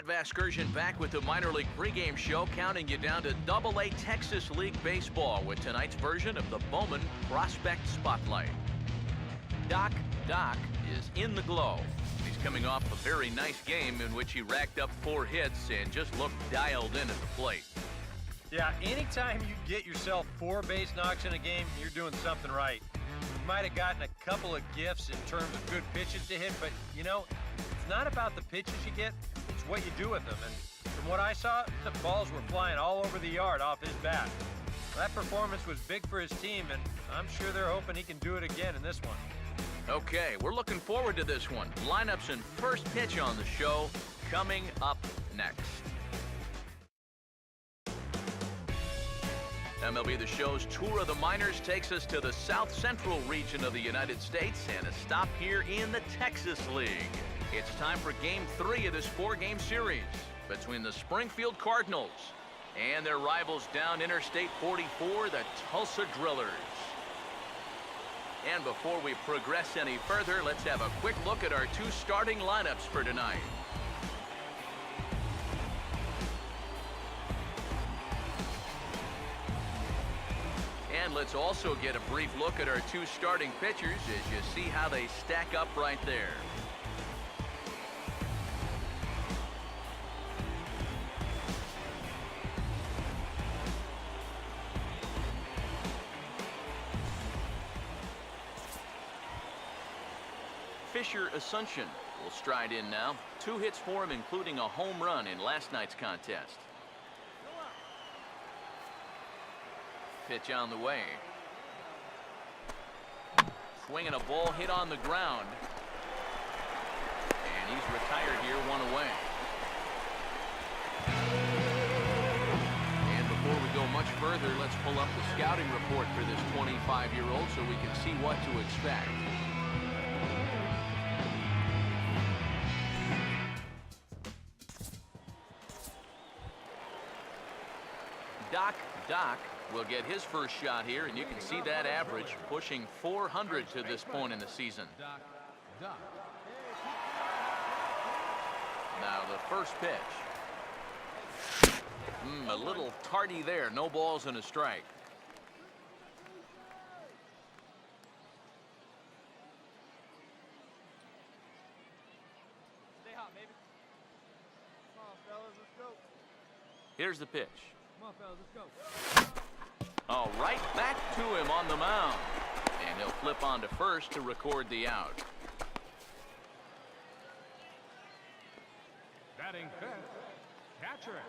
Matt Vasgersian back with the minor league pregame show, counting you down to Double-A Texas League Baseball with tonight's version of the Bowman Prospect Spotlight. Doc is in the glow. He's coming off a very nice game in which he racked up 4 hits and just looked dialed in at the plate. Yeah, anytime you get yourself 4 base knocks in a game, you're doing something right. You might have gotten a couple of gifts in terms of good pitches to hit, but, you know, it's not about the pitches you get, it's what you do with them. And from what I saw, the balls were flying all over the yard off his bat. That performance was big for his team, and I'm sure they're hoping he can do it again in this one. Okay, we're looking forward to this one. Lineups and first pitch on the show coming up next. MLB The Show's tour of the minors takes us to the South Central region of the United States and a stop here in the Texas League. It's time for Game 3 of this 4-game series between the Springfield Cardinals and their rivals down Interstate 44, the Tulsa Drillers. And before we progress any further, let's have a quick look at our 2 starting lineups for tonight. And let's also get a brief look at our 2 starting pitchers as you see how they stack up right there. Fisher Asuncion will stride in now. 2 hits for him, including a home run in last night's contest. Pitch on the way. Swinging a ball hit on the ground. And he's retired here, 1 away. And before we go much further, let's pull up the scouting report for this 25-year-old so we can see what to expect. Doc will get his first shot here, and you can see that average pushing 400 to this point in the season. Now the first pitch. A little tardy there. No balls and a strike. Stay hot, baby. Come on, fellas, let's go. Here's the pitch. Come on, fellas, let's go. Oh, right back to him on the mound. And he'll flip on to first to record the out. Batting fifth, catcher.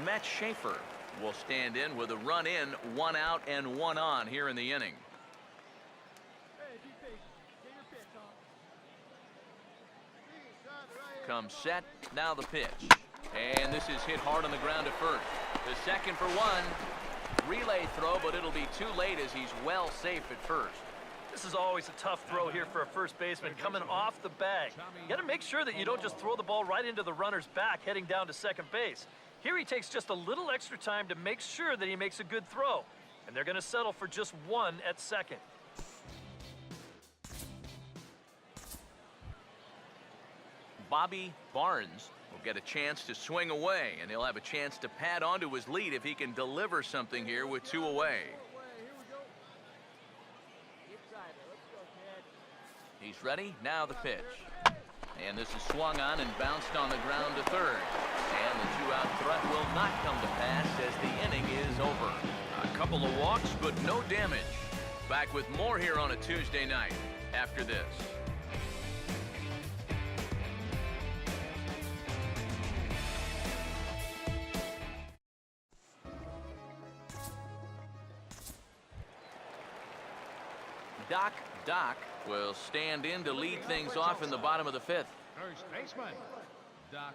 Matt Schaefer will stand in with a run in, 1 out and 1 on here in the inning. Hey, be patient. Get your pitch on. Comes set, now the pitch. And this is hit hard on the ground at first. The second for 1. Relay throw, but it'll be too late as he's well safe at first. This is always a tough throw here for a first baseman coming off the bag. You got to make sure that you don't just throw the ball right into the runner's back heading down to second base. Here he takes just a little extra time to make sure that he makes a good throw. And they're going to settle for just 1 at second. Bobby Barnes will get a chance to swing away, and he'll have a chance to pad onto his lead if he can deliver something here with 2 away. He's ready, now the pitch. And this is swung on and bounced on the ground to third. And the 2-out threat will not come to pass as the inning is over. A couple of walks, but no damage. Back with more here on a Tuesday night after this. Doc will stand in to lead things off in the bottom of the 5th. First baseman, Doc.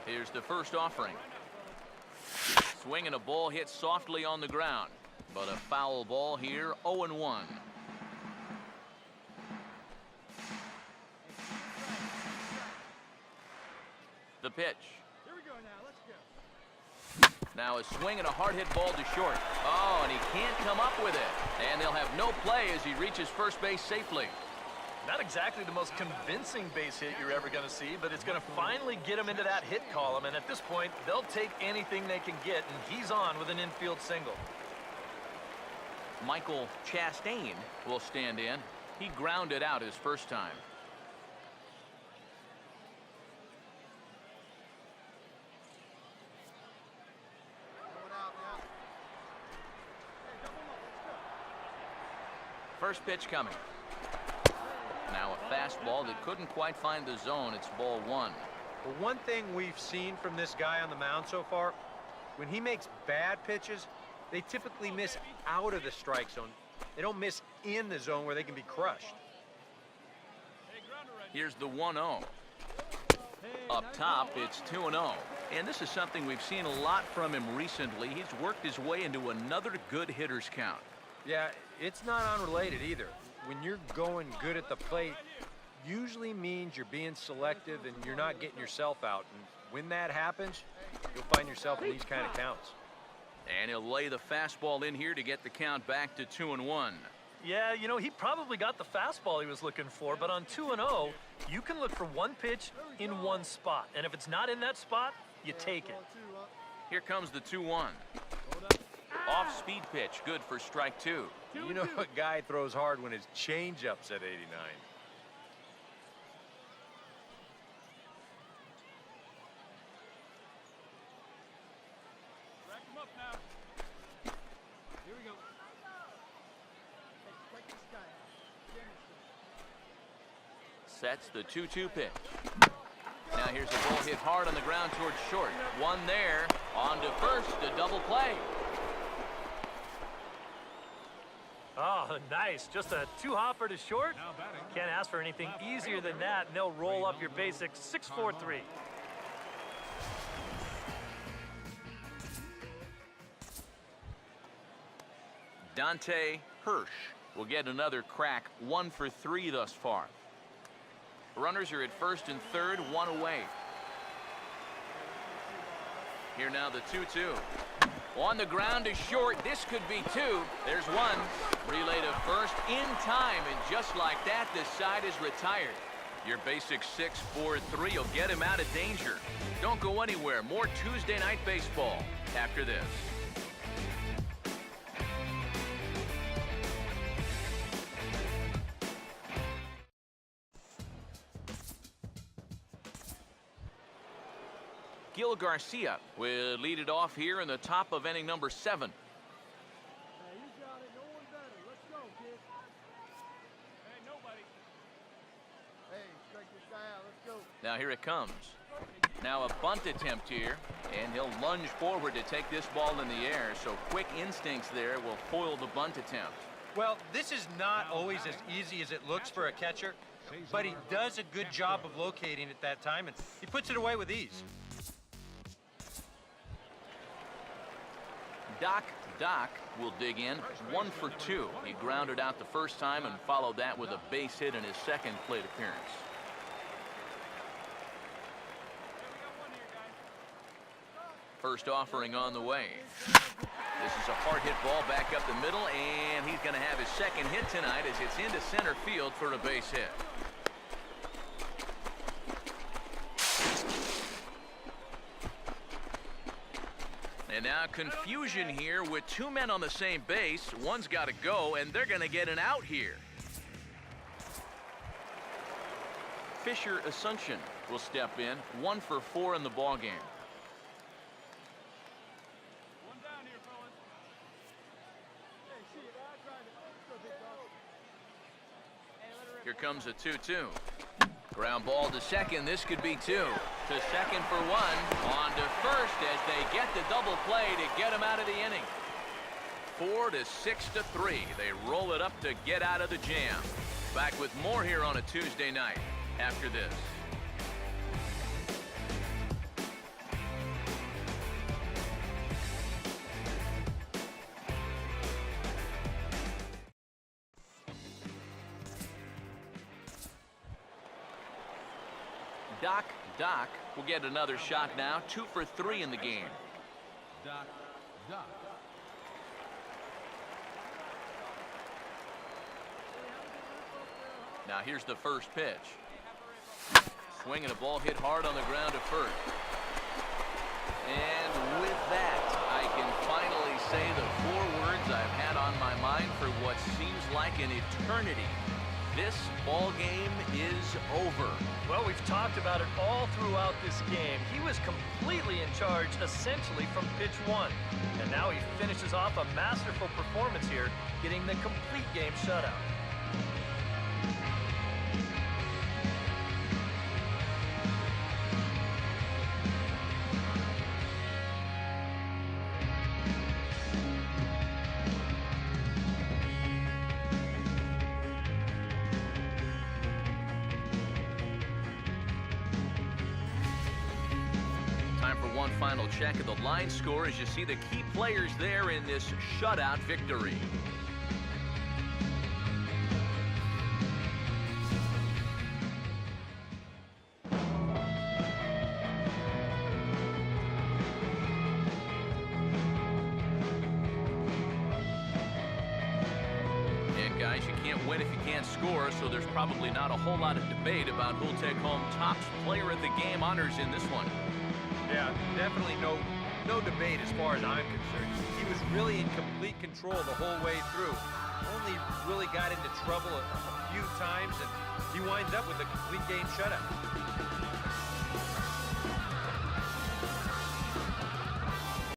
Here's the first offering. Swinging a ball hit softly on the ground, but a foul ball here, 0-1. The pitch. Here we go now, let's go. Now a swing and a hard hit ball to short. Oh, and he can't come up with it. And they'll have no play as he reaches first base safely. Not exactly the most convincing base hit you're ever going to see, but it's going to finally get him into that hit column. And at this point, they'll take anything they can get, and he's on with an infield single. Michael Chastain will stand in. He grounded out his first time. First pitch coming. Now a fastball that couldn't quite find the zone. It's ball one. Well, one thing we've seen from this guy on the mound so far, when he makes bad pitches, they typically miss out of the strike zone. They don't miss in the zone where they can be crushed. Here's the 1-0. Up top, it's 2-0. And this is something we've seen a lot from him recently. He's worked his way into another good hitter's count. Yeah, it's not unrelated either. When you're going good at the plate, usually means you're being selective and you're not getting yourself out. And when that happens, you'll find yourself in these kind of counts. And he'll lay the fastball in here to get the count back to 2-1. Yeah, you know, he probably got the fastball he was looking for, but on 2-0, you can look for one pitch in one spot. And if it's not in that spot, you take it. Here comes the 2-1. Off-speed pitch, good for strike two. You know a guy throws hard when his changeup's at 89. Rack him up now. Here we go. Hey, strike this guy out. Sets the 2-2 pitch. Now here's a ball hit hard on the ground towards short. One there. On to first, a double play. Oh, nice. Just a two-hopper to short. Can't ask for anything easier than that, and they'll roll up your basic 6-4-3. Dante Hirsch will get another crack, 1 for 3 thus far. Runners are at first and third, 1 away. Here now the 2-2. On the ground to short. This could be 2. There's 1. Relay to first in time, and just like that, this side is retired. Your basic 6-4-3 will get him out of danger. Don't go anywhere. More Tuesday Night Baseball after this. Gil Garcia will lead it off here in the top of inning number 7. Hey, you got it. No one better. Let's go, kid. Hey, nobody. Hey, strike this guy out. Let's go. Now here it comes. Now a bunt attempt here, and he'll lunge forward to take this ball in the air, so quick instincts there will foil the bunt attempt. Well, this is not always as easy as it looks for a catcher, but he does a good job of locating it that time, and he puts it away with ease. Doc will dig in, 1 for 2. He grounded out the first time and followed that with a base hit in his second plate appearance. First offering on the way. This is a hard hit ball back up the middle, and he's going to have his second hit tonight as it's into center field for a base hit. And now confusion here with 2 men on the same base. One's got to go, and they're going to get an out here. Fisher Asuncion will step in, 1 for 4 in the ballgame. One down here, fellas. Hey, see it. I tried it. Let's go, big dog. Hey, let her rip. Here comes a 2-2. Ground ball to second. This could be 2. To second for 1. On to first as they get the double play to get him out of the inning. 4 to 6 to 3. They roll it up to get out of the jam. Back with more here on a Tuesday night after this. Doc will get another shot now, 2 for 3 in the game. Duck. Duck. Now here's the first pitch. Swinging a ball hit hard on the ground to first. And with that, I can finally say the 4 words I've had on my mind for what seems like an eternity. This ball game is over. Well, we've talked about it all throughout this game. He was completely in charge, essentially, from pitch 1. And now he finishes off a masterful performance here, getting the complete game shutout. Time for one final check of the line score as you see the key players there in this shutout victory. And guys, you can't win if you can't score, so there's probably not a whole lot of debate about who'll take home top player of the game honors in this one. Yeah, definitely no debate as far as I'm concerned. He was really in complete control the whole way through. Only really got into trouble a few times, and he winds up with a complete game shutout.